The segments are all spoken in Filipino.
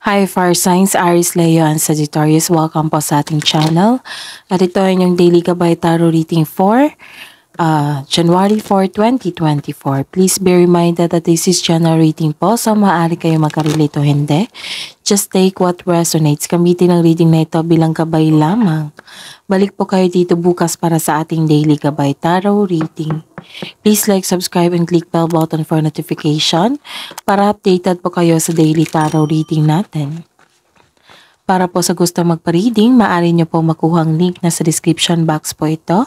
Hi Fire Signs, Aries, Leo, and Sagittarius. Welcome po sa ating channel. At ito ay yung Daily Gabay Tarot Reading for January 4, 2024. Please be reminded that this is general reading po, so maaari kayo magka-relate o hindi. Just take what resonates. Gamitin ang reading na ito bilang gabay lamang. Balik po kayo dito bukas para sa ating Daily Gabay Tarot Reading. Please like, subscribe, and click bell button for notification para updated po kayo sa daily tarot reading natin. Para po sa gusto magpa-reading, maaari nyo po makuha ang link na sa description box po ito.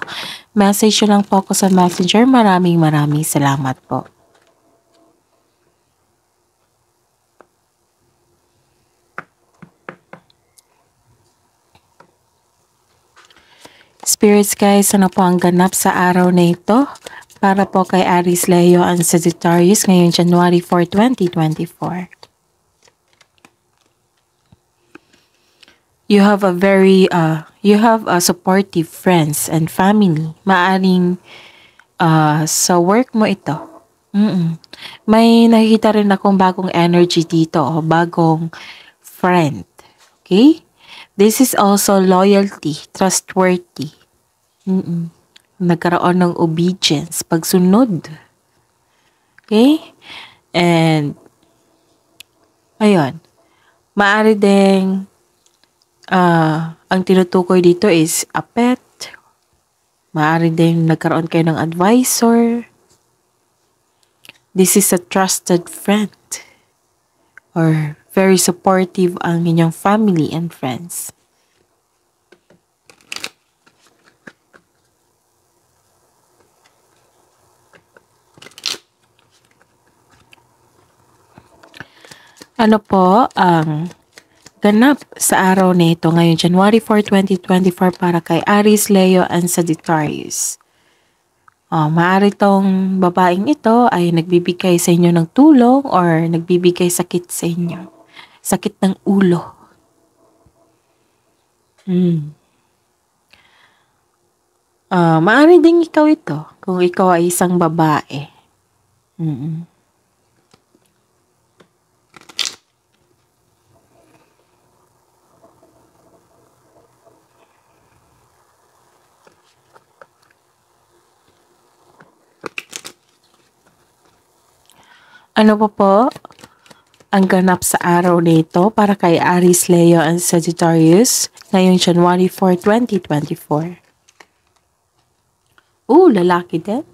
Message nyo lang po ako sa messenger. Maraming salamat po. Spirits guys, ano po ang ganap sa araw na ito? Para po kay Aries, Leo, and Sagittarius ngayong January 4, 2024. You have a supportive friends and family. Maaring sa work mo ito. May nakikita rin akong bagong energy dito, bagong friend. Okay? This is also loyalty, trustworthy. Nagkaroon ng obedience, pagsunod. Okay? And ayun. Maaari ding ang tinutukoy dito is a pet. Maaari din nagkaroon kayo ng advisor. This is a trusted friend. Or very supportive ang inyong family and friends. Ano po ang ganap sa araw na ito ngayon, January 4, 2024 para kay Aries, Leo, and Sagittarius. Maaari tong babaeng ito ay nagbibigay sa inyo ng tulong or nagbibigay sakit sa inyo. Sakit ng ulo. Maaari ding ikaw ito kung ikaw ay isang babae. Ano po ang ganap sa araw nito para kay Aries, Leo, and Sagittarius ngayong January 4, 2024? Lalaki din.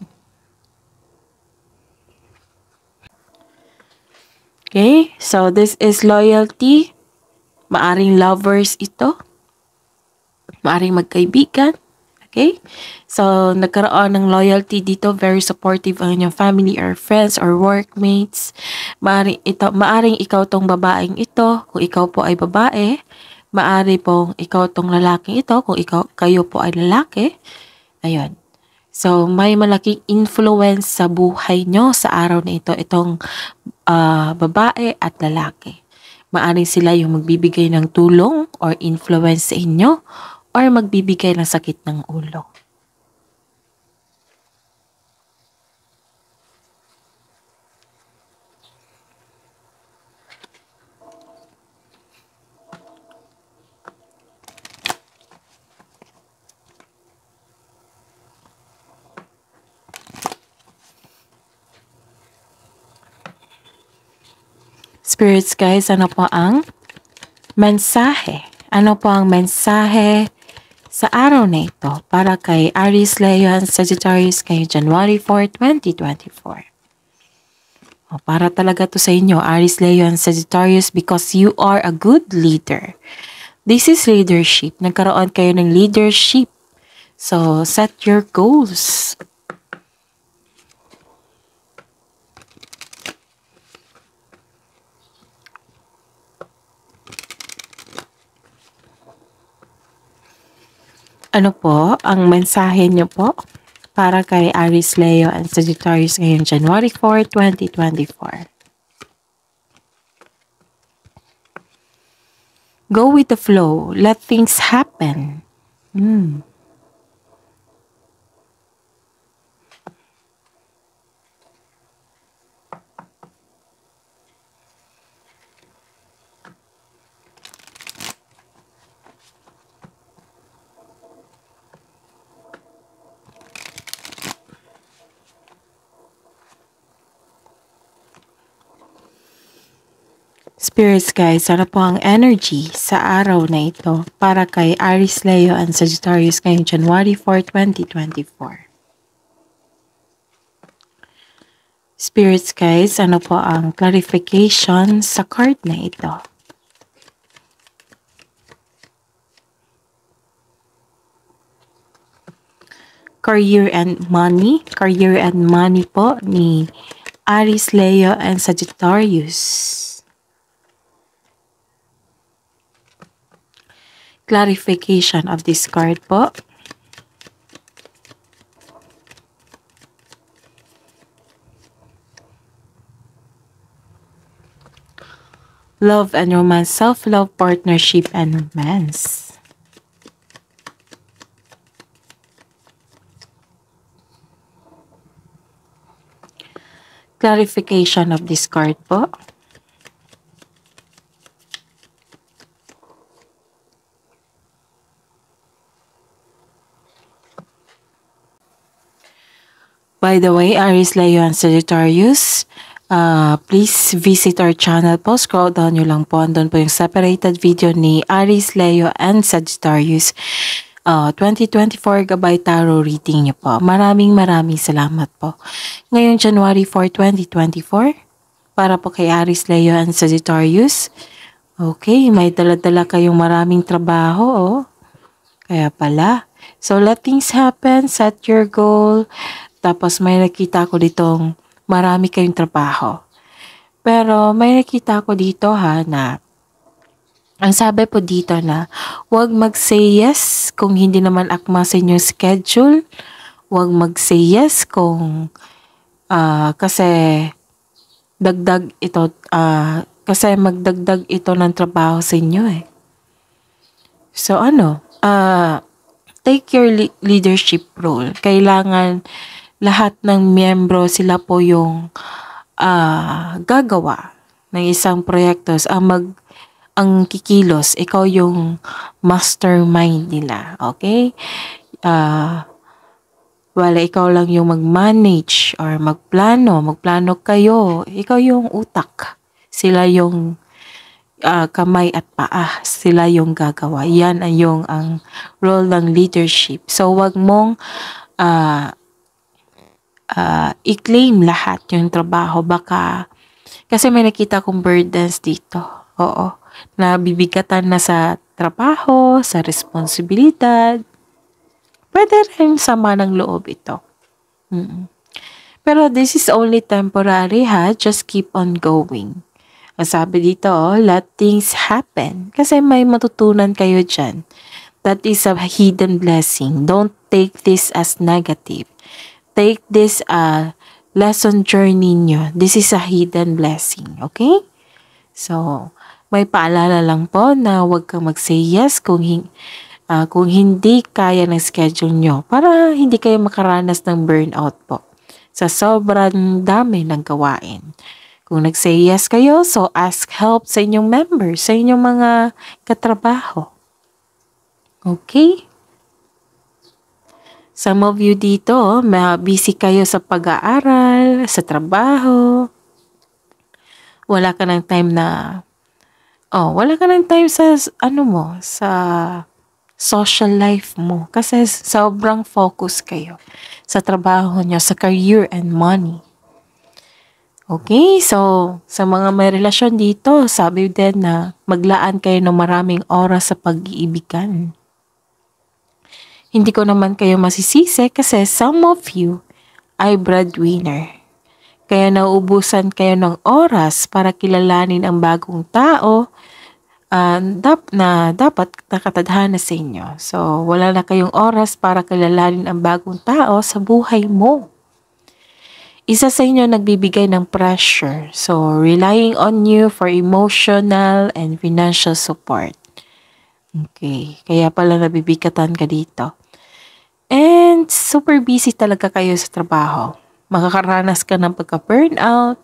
Okay, so this is loyalty. Maaring lovers ito. Maaring magkaibigan. Okay? So, nagkaroon ng loyalty dito. Very supportive ang inyong family or friends or workmates. Maaring ikaw tong babaeng ito. Kung ikaw po ay babae. Maari pong ikaw tong lalaking ito. Kung kayo po ay lalaki. Ayun. So, may malaking influence sa buhay nyo sa araw na ito. Itong babae at lalaki. Maaring sila yung magbibigay ng tulong or influence sa inyo or magbibigay ng sakit ng ulo. Spirits guys, ano po ang mensahe? Ano po ang mensahe sa araw na ito para kay Aries, Leo, and Sagittarius kay January 4, 2024? Para talaga to sa inyo, Aries, Leo, and Sagittarius, because you are a good leader. This is leadership. Nagkaroon kayo ng leadership. So, set your goals. Ano po ang mensahe niyo po para kay Aries, Leo, and Sagittarius ngayong January 4, 2024? Go with the flow. Let things happen. Spirits guys, ano po ang energy sa araw na ito para kay Aries, Leo, and Sagittarius ngayong January 4, 2024? Spirits guys, ano po ang clarification sa card na ito? Career and money. Career and money po ni Aries, Leo, and Sagittarius. Clarification of this card po. Love and romance, self-love, partnership, and romance. Clarification of this card po. By the way, Aries, Leo, and Sagittarius, please visit our channel po. Scroll down nyo lang po. Andun po yung separated video ni Aries, Leo, and Sagittarius. 2024 Gabay Tarot reading nyo po. Maraming salamat po. Ngayong January 4, 2024, para po kay Aries, Leo, and Sagittarius. Okay, may dala-dala kayong maraming trabaho, oh. Kaya pala. So, let things happen. Set your goal. Tapos, may nakita ko ditong marami kayong trabaho. Pero, may nakita ko dito ha na ang sabi po dito na huwag mag-say yes kung hindi naman akma sa inyong schedule. Huwag mag-say yes kung kasi dagdag ito kasi magdagdag ito ng trabaho sa inyo eh. So take your leadership role. Kailangan lahat ng miyembro sila po yung gagawa ng isang proyekto ang kikilos, ikaw yung mastermind nila, okay? Wala ikaw lang yung mag-manage or magplano kayo, ikaw yung utak, sila yung kamay at paa, sila yung gagawa. Yan ay ang role ng leadership. So, wag mong i-claim lahat yung trabaho, baka, kasi may nakita kong burdens dito, oo. Nabibigatan na sa trabaho, sa responsibilidad. Pwede rin sama ng loob ito. Pero this is only temporary ha. Just keep on going. Ang sabi dito, let things happen. Kasi may matutunan kayo dyan. That is a hidden blessing. Don't take this as negative. Take this lesson journey nyo. This is a hidden blessing. Okay? So, may paalala lang po na huwag kang mag-say yes kung hindi kaya ng schedule nyo para hindi kayo makaranas ng burnout po sa sobrang dami ng gawain. Kung nag-say yes kayo, so ask help sa inyong members, sa inyong mga katrabaho. Okay? Some of you dito, busy kayo sa pag-aaral, sa trabaho. Wala ka ng time sa sa social life mo kasi sobrang focus kayo sa trabaho nyo, sa career and money. Okay, so sa mga may relasyon dito, sabi din na maglaan kayo ng maraming oras sa pag-iibigan. Hindi ko naman kayo masisisi kasi some of you ay breadwinner. Kaya nauubusan kayo ng oras para kilalanin ang bagong tao na dapat nakatadhana sa inyo. So, wala na kayong oras para kilalanin ang bagong tao sa buhay mo. Isa sa inyo nagbibigay ng pressure. So, relying on you for emotional and financial support. Okay, kaya pala nabibigatan ka dito. And super busy talaga kayo sa trabaho. Makakaranas ka ng pagka-burnout.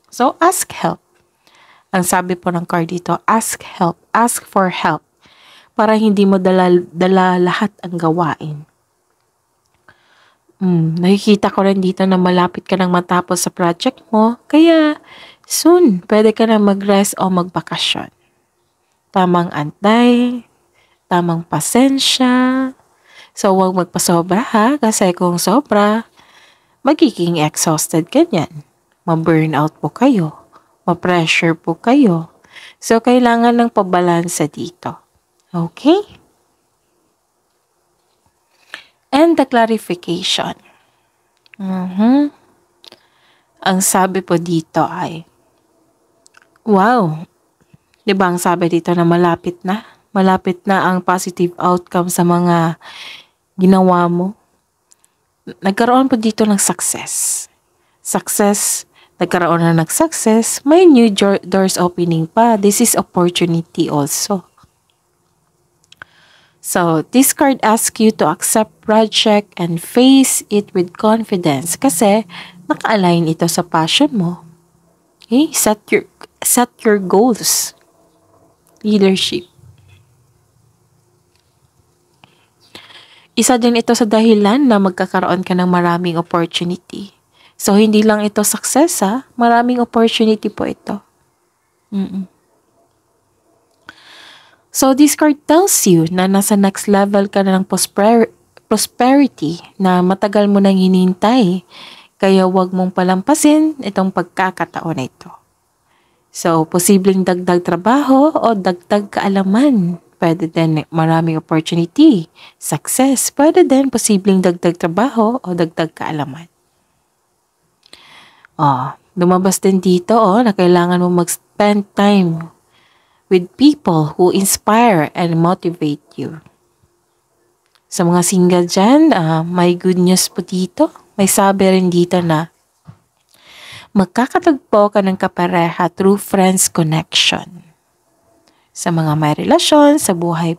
So, ask help. Ang sabi po ng card dito, ask help. Ask for help. Para hindi mo dala lahat ang gawain. Nakikita ko rin dito na malapit ka nang matapos sa project mo. Kaya, soon, pwede ka na mag-rest o magbakasyon. Tamang antay, tamang pasensya. So, huwag magpasobra ha, kasi kung sobra, magiging exhausted ka niyan. Ma-burnout po kayo. Ma-pressure po kayo. So, kailangan ng pabalansa dito. Okay? And the clarification. Ang sabi po dito ay, wow, di ba ang sabi dito na malapit na? Malapit na ang positive outcome sa mga ginawa mo. Nagkaroon po dito ng success. Nagkaroon na ng success, may new doors opening pa. This is opportunity also. So, this card asks you to accept project and face it with confidence kasi naka-align ito sa passion mo. Okay? Set your goals. Leadership. Isa din ito sa dahilan na magkakaroon ka ng maraming opportunity. So, hindi lang ito success ha. Maraming opportunity po ito. So, this card tells you na nasa next level ka na ng prosperity na matagal mo nang hinihintay. Kaya huwag mong palampasin itong pagkakataon na ito. So, posibleng dagdag trabaho o dagdag kaalaman. Pwede din maraming opportunity, success. Pwede din posibleng dagdag trabaho o dagdag kaalaman. Lumabas din dito na kailangan mo mag-spend time with people who inspire and motivate you. Sa mga single dyan, may good news po dito. May sabi rin dito na magkakatagpo ka ng kapareha through friends connection. Sa mga may relasyon, sa buhay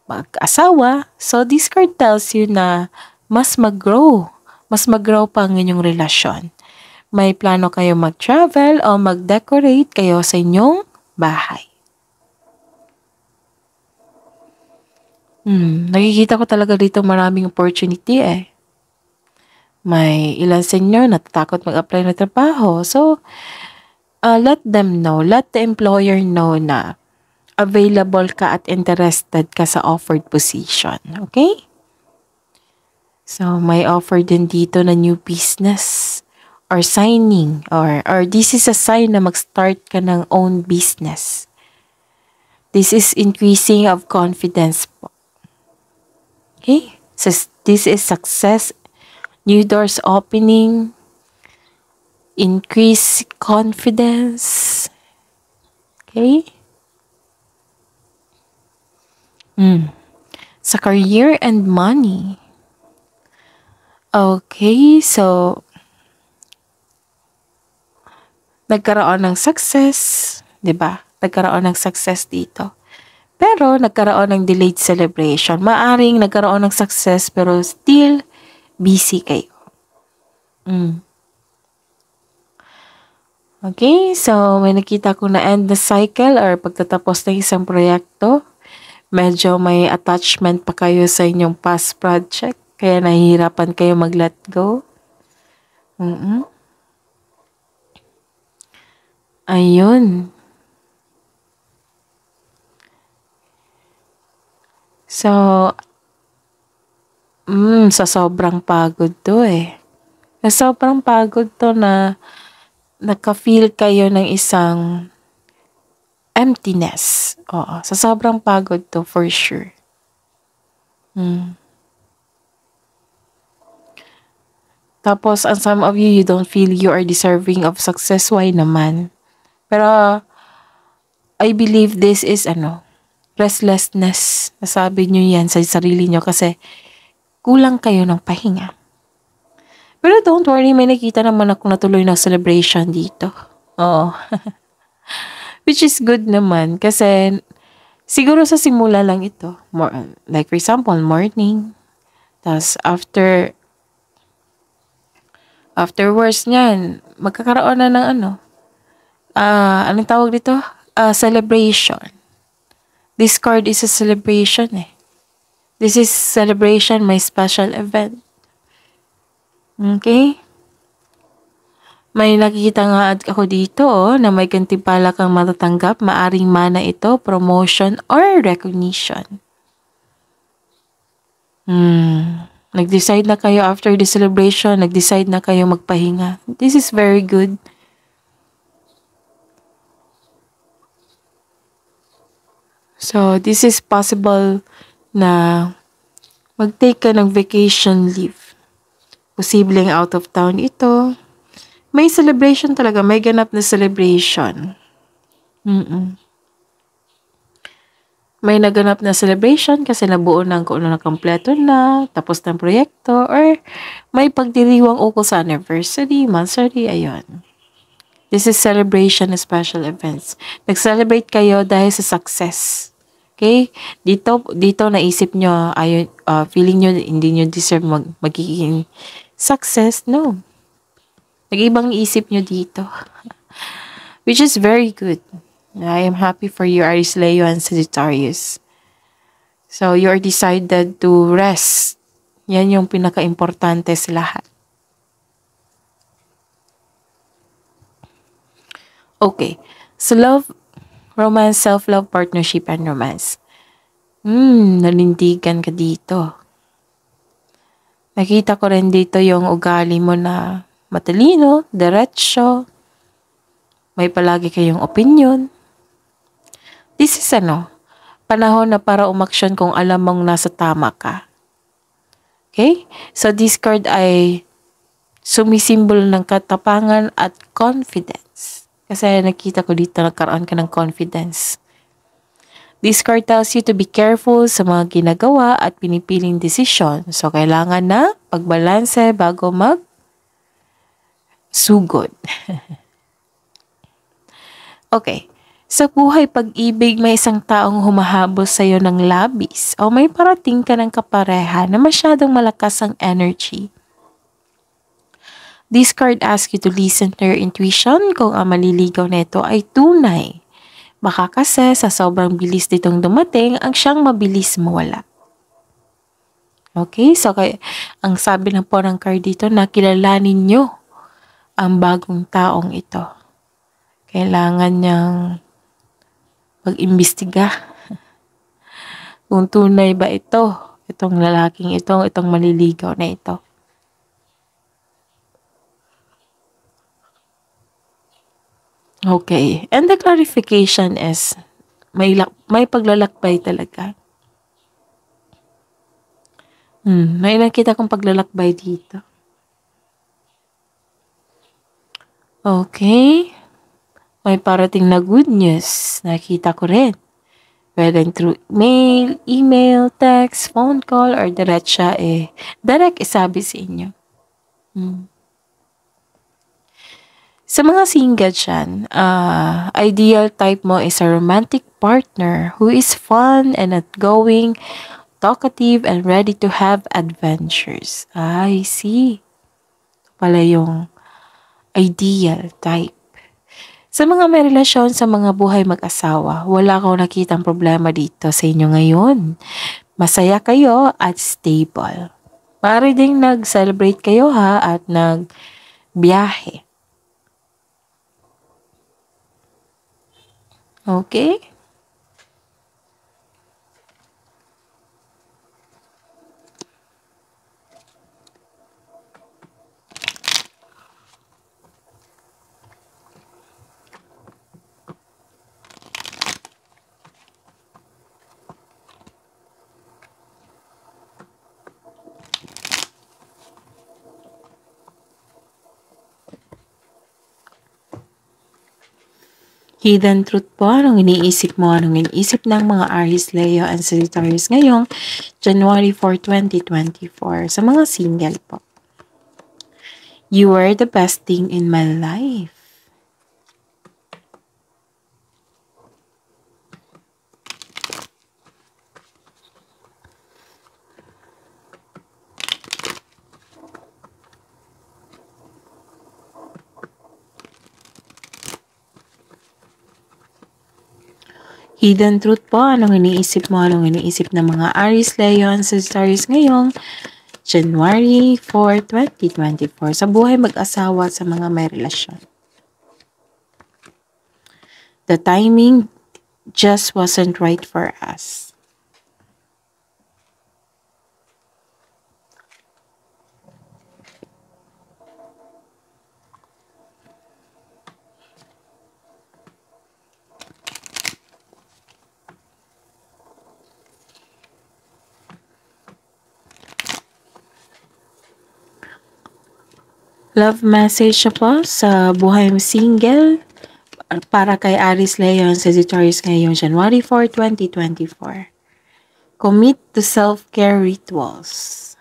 mag-asawa, so this card tells you na mas mag-grow pa ang inyong relasyon. May plano kayo mag-travel o mag-decorate kayo sa inyong bahay. Nakikita ko talaga dito maraming opportunity May ilan sa inyo natatakot mag-apply na trabaho. So, let them know, let the employer know na available ka at interested ka sa offered position. Okay? So, may offer din dito na new business or signing or this is a sign na mag-start ka ng own business. This is increasing of confidence po. Okay? So, this is success, new doors opening, increase confidence. Okay? Sa career and money. Okay, so nagkaroon ng success, 'di ba? Nagkaroon ng success dito. Pero nagkaroon ng delayed celebration. Maaring nagkaroon ng success pero still busy kayo. Okay, so may nakita ko na end the cycle or pagtatapos ng isang proyekto. Medyo may attachment pa kayo sa inyong past project. Kaya nahihirapan kayo mag-let go. Ayun. So, sa sobrang pagod to Sa sobrang pagod to na naka-feel kayo ng isang emptiness. Oo, sa sobrang pagod to for sure. Tapos, and some of you don't feel you are deserving of success. Why naman? Pero, I believe this is restlessness. Nasabi nyo yan sa sarili nyo kasi kulang kayo ng pahinga. Pero don't worry, may nakita naman ako natuloy na celebration dito. Oo. Which is good naman kasi siguro sa simula lang ito. Like for example, morning. Tapos afterwards niyan, magkakaroon na ng anong tawag dito? Celebration. This card is a celebration This is celebration, my special event. Okay? May nakikita nga ako dito na may gantimpala kang matatanggap. Maaring mana ito, promotion or recognition. Nag-decide na kayo after the celebration, nag-decide na kayo magpahinga. This is very good. So, this is possible na mag-take ka ng vacation leave. Posibleng out of town ito. May celebration talaga, may ganap na celebration. May naganap na celebration kasi nabuo ng kung ano na kompleto na, tapos ng proyekto, or may pagdiriwang ukol sa anniversary, monthsary, ayun. This is celebration and special events. Nag-celebrate kayo dahil sa success. Okay? Dito naisip nyo, feeling nyo hindi nyo deserve magiging success. No. Nag-ibang isip nyo dito. Which is very good. I am happy for you, Aries, Leo, and Sagittarius. So, you are decided to rest. Yan yung pinaka-importante sa lahat. Okay. So, love, romance, self-love, partnership, and romance. Nanindigan ka dito. Nakita ko rin dito yung ugali mo na matalino, diretso, may palagi kayong opinion. This is panahon na para umaksyon kung alam mong nasa tama ka. Okay? So this card ay sumisimbolo ng katapangan at confidence. Kasi nakita ko dito nagkaroon ka ng confidence. This card tells you to be careful sa mga ginagawa at pinipiling desisyon. So kailangan na pagbalanse bago sugod. Okay. Sa buhay pag-ibig, may isang taong humahabol sa iyo ng labis o may parating ka ng kapareha na masyadong malakas ang energy. This card asks you to listen to your intuition kung ang maliligaw nito ay tunay. Baka kasi sa sobrang bilis nitong dumating, ang siyang mabilis mawala. Okay, so ang sabi ng po ng card dito na kilalanin nyo ang bagong taong ito. Kailangan niyang mag-imbestiga kung tunay ba itong lalaking itong maliligaw na ito. Okay, and the clarification is may paglalakbay talaga. May nakita kong paglalakbay dito. Okay. May parating na good news. Nakita ko rin. Whether through mail, email, text, phone call, or direct isabi sa inyo. Sa mga single dyan, ideal type mo is a romantic partner who is fun and outgoing, talkative, and ready to have adventures. I see. Ito pala yung ideal type. Sa mga may relasyon sa mga buhay mag-asawa, wala akong nakitang problema dito sa inyo ngayon. Masaya kayo at stable. Maaari ding nag-celebrate kayo at nag-biyahe. Okay? Hidden truth po, anong iniisip mo, anong iniisip ng mga Aries, Leo, and Sagittarius ngayong January 4, 2024 sa mga single po. You are the best thing in my life. Hidden truth po, anong iniisip mo, anong iniisip ng mga Aries, Leo, and Sagittarius ngayong January 4, 2024. Sa buhay mag-asawa sa mga may relasyon. The timing just wasn't right for us. Love message po sa buhay mo single para kay Aries Leo and Sagittarius ngayong January 4, 2024. Commit to self-care rituals.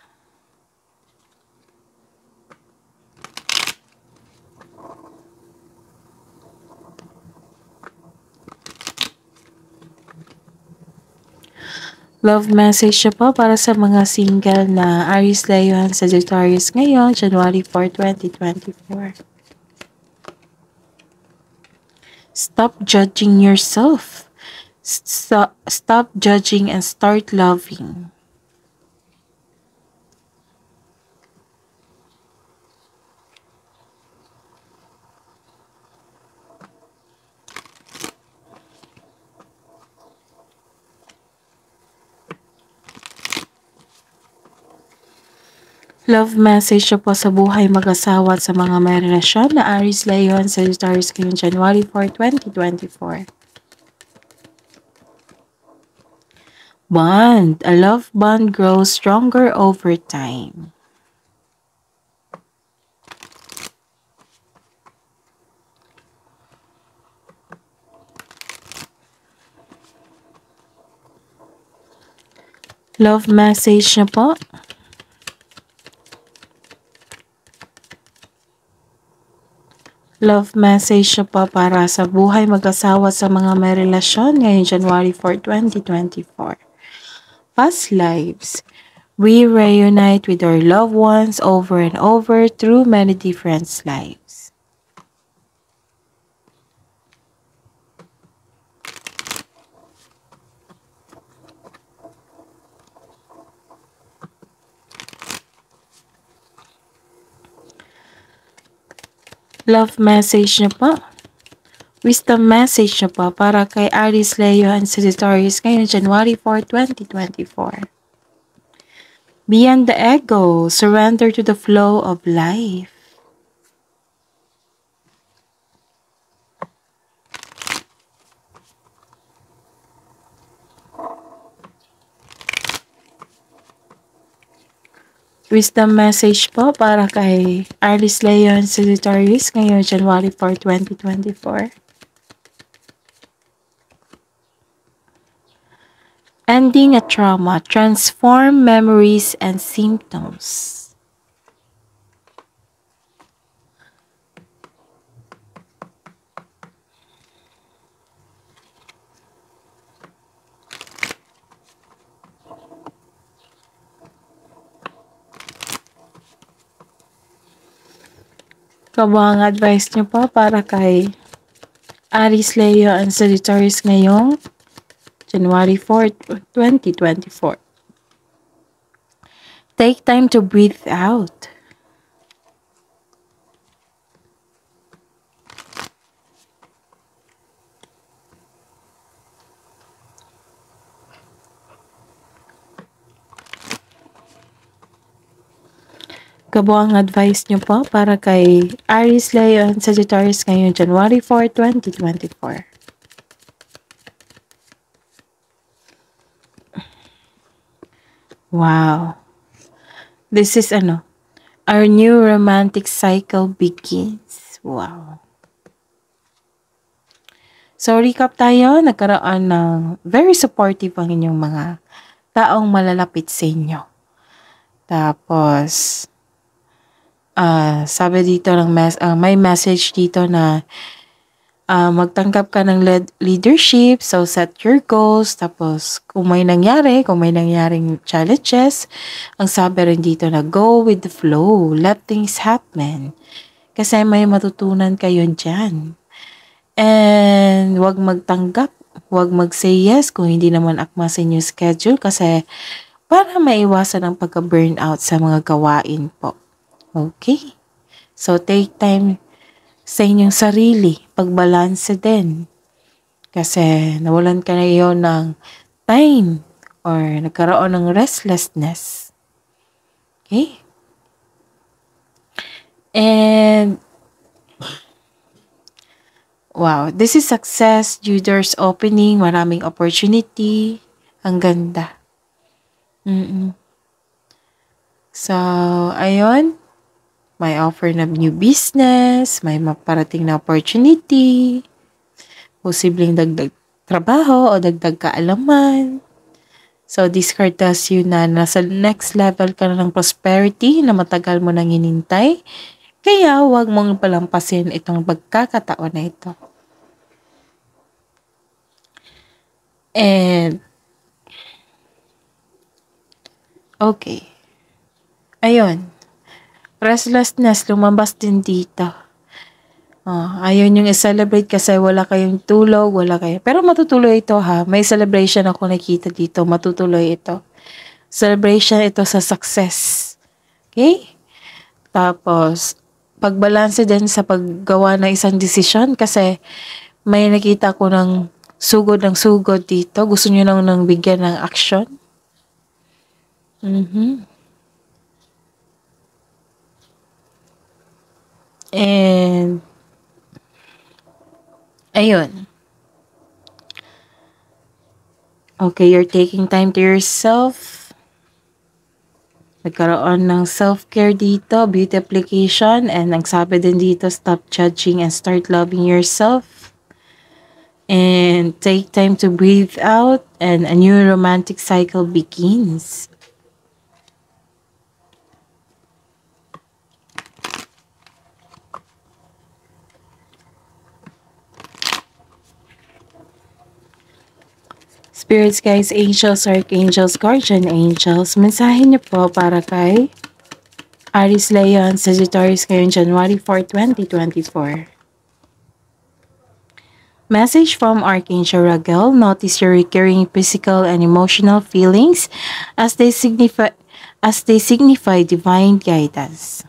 Love message po para sa mga single na Aries, Leo, and Sagittarius ngayon, January 4, 2024. Stop judging yourself. Stop judging and start loving. Love message po sa buhay mag-asawa at sa mga may relasyon na Aries, Leo, and Sagittarius ngayong January 4, 2024. Bond. A love bond grows stronger over time. Love message na po. Love message na po para sa buhay mag-asawa sa mga may relasyon ngayong January 4, 2024. Past lives. We reunite with our loved ones over and over through many different lives. Love message na po. Wisdom message na po para kay Aries, Leo, and Sagittarius ngayong January 4, 2024. Beyond the ego, surrender to the flow of life. Wisdom message po para kay Aries, Leo, and Sagittarius ngayong January 4, 2024. Ending a trauma, transform memories and symptoms. Kabuang advice niyo po para kay Aries, Leo, and Sagittarius ngayong January 4, 2024. Take time to breathe out. Kabuang advice niyo po para kay Aries, Leo, and Sagittarius ngayong January 4, 2024. Wow. This is our new romantic cycle begins. Wow. So, recap tayo. Nagkaroon ng very supportive ang inyong mga taong malalapit sa inyo. Tapos, sabi dito ng may message dito na magtanggap ka ng leadership, so set your goals, tapos kung may nangyaring challenges, ang sabi rin dito na go with the flow, let things happen. Kasi may matutunan kayo dyan. And wag magtanggap, wag mag-say yes kung hindi naman akma sa inyong schedule kasi para maiwasan ang pagka-burnout sa mga gawain po. Okay? So, take time sa inyong sarili, pagbalanse din. Kasi nawalan ka na yun ng time or nagkaroon ng restlessness. Okay? And wow, this is success, new doors opening, maraming opportunity. Ang ganda. So, ayun. May offer na new business, may maparating na opportunity, posibleng dagdag trabaho o dagdag kaalaman. So, this card tells you na nasa next level ka na ng prosperity na matagal mo nang hinintay. Kaya, huwag mong palampasin itong pagkakataon na ito. And, okay. Ayun. Restlessness, lumabas din dito. Ayun yung i-celebrate kasi wala kayong tulog, wala kayo. Pero matutuloy ito ha. May celebration ako nakita dito. Matutuloy ito. Celebration ito sa success. Okay? Tapos, pagbalanse din sa paggawa ng isang desisyon kasi may nakita ko ng sugod dito. Gusto nyo nang bigyan ng action. And, ayun. Okay, you're taking time to yourself. Nagkaroon ng self-care dito, beauty application, and ang sabi din dito, stop judging and start loving yourself. And take time to breathe out and a new romantic cycle begins. Spirits, guys, angels, archangels, guardian angels, mensahe niyo po para kay Aries, Leo, and Sagittarius ngayong January 4, 2024. Message from Archangel Raguel: notice your recurring physical and emotional feelings as they signify divine guidance.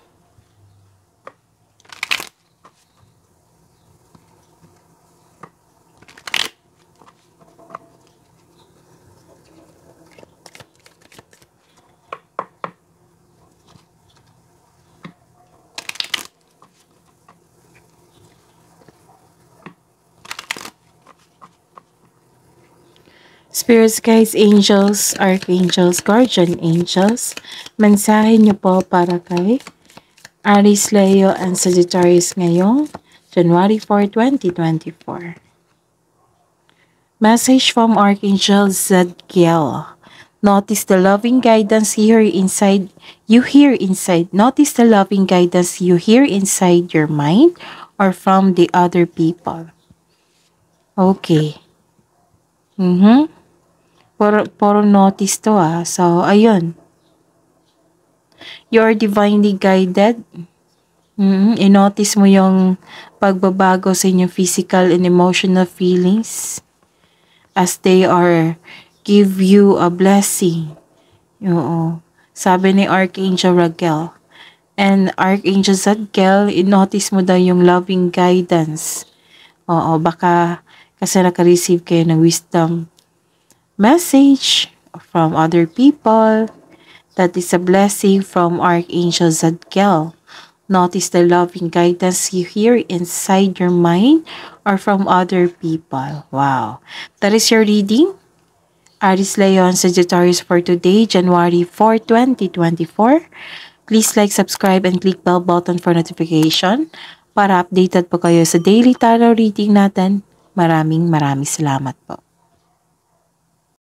Spirits, guides, angels, archangels, guardian angels, mensahe niyo po para kay Aries, Leo, and Sagittarius ngayong January 4, 2024. Message from Archangel Zadkiel: notice the loving guidance you hear inside. Notice the loving guidance you hear inside your mind or from the other people. Okay. Puro notice to So, ayun. You're divinely guided. I-notice mo yung pagbabago sa inyong physical and emotional feelings as they are give you a blessing. Oo. Sabi ni Archangel Raguel. And Archangel Zadkiel, i-notice mo daw yung loving guidance. Oo, baka kasi naka-receive kayo ng wisdom message from other people. That is a blessing from Archangel Zadkiel. Notice the loving guidance you hear inside your mind or from other people. Wow. That is your reading. Aries, Leo, and Sagittarius for today, January 4, 2024. Please like, subscribe, and click bell button for notification para updated po kayo sa daily tarot reading natin. Maraming salamat po.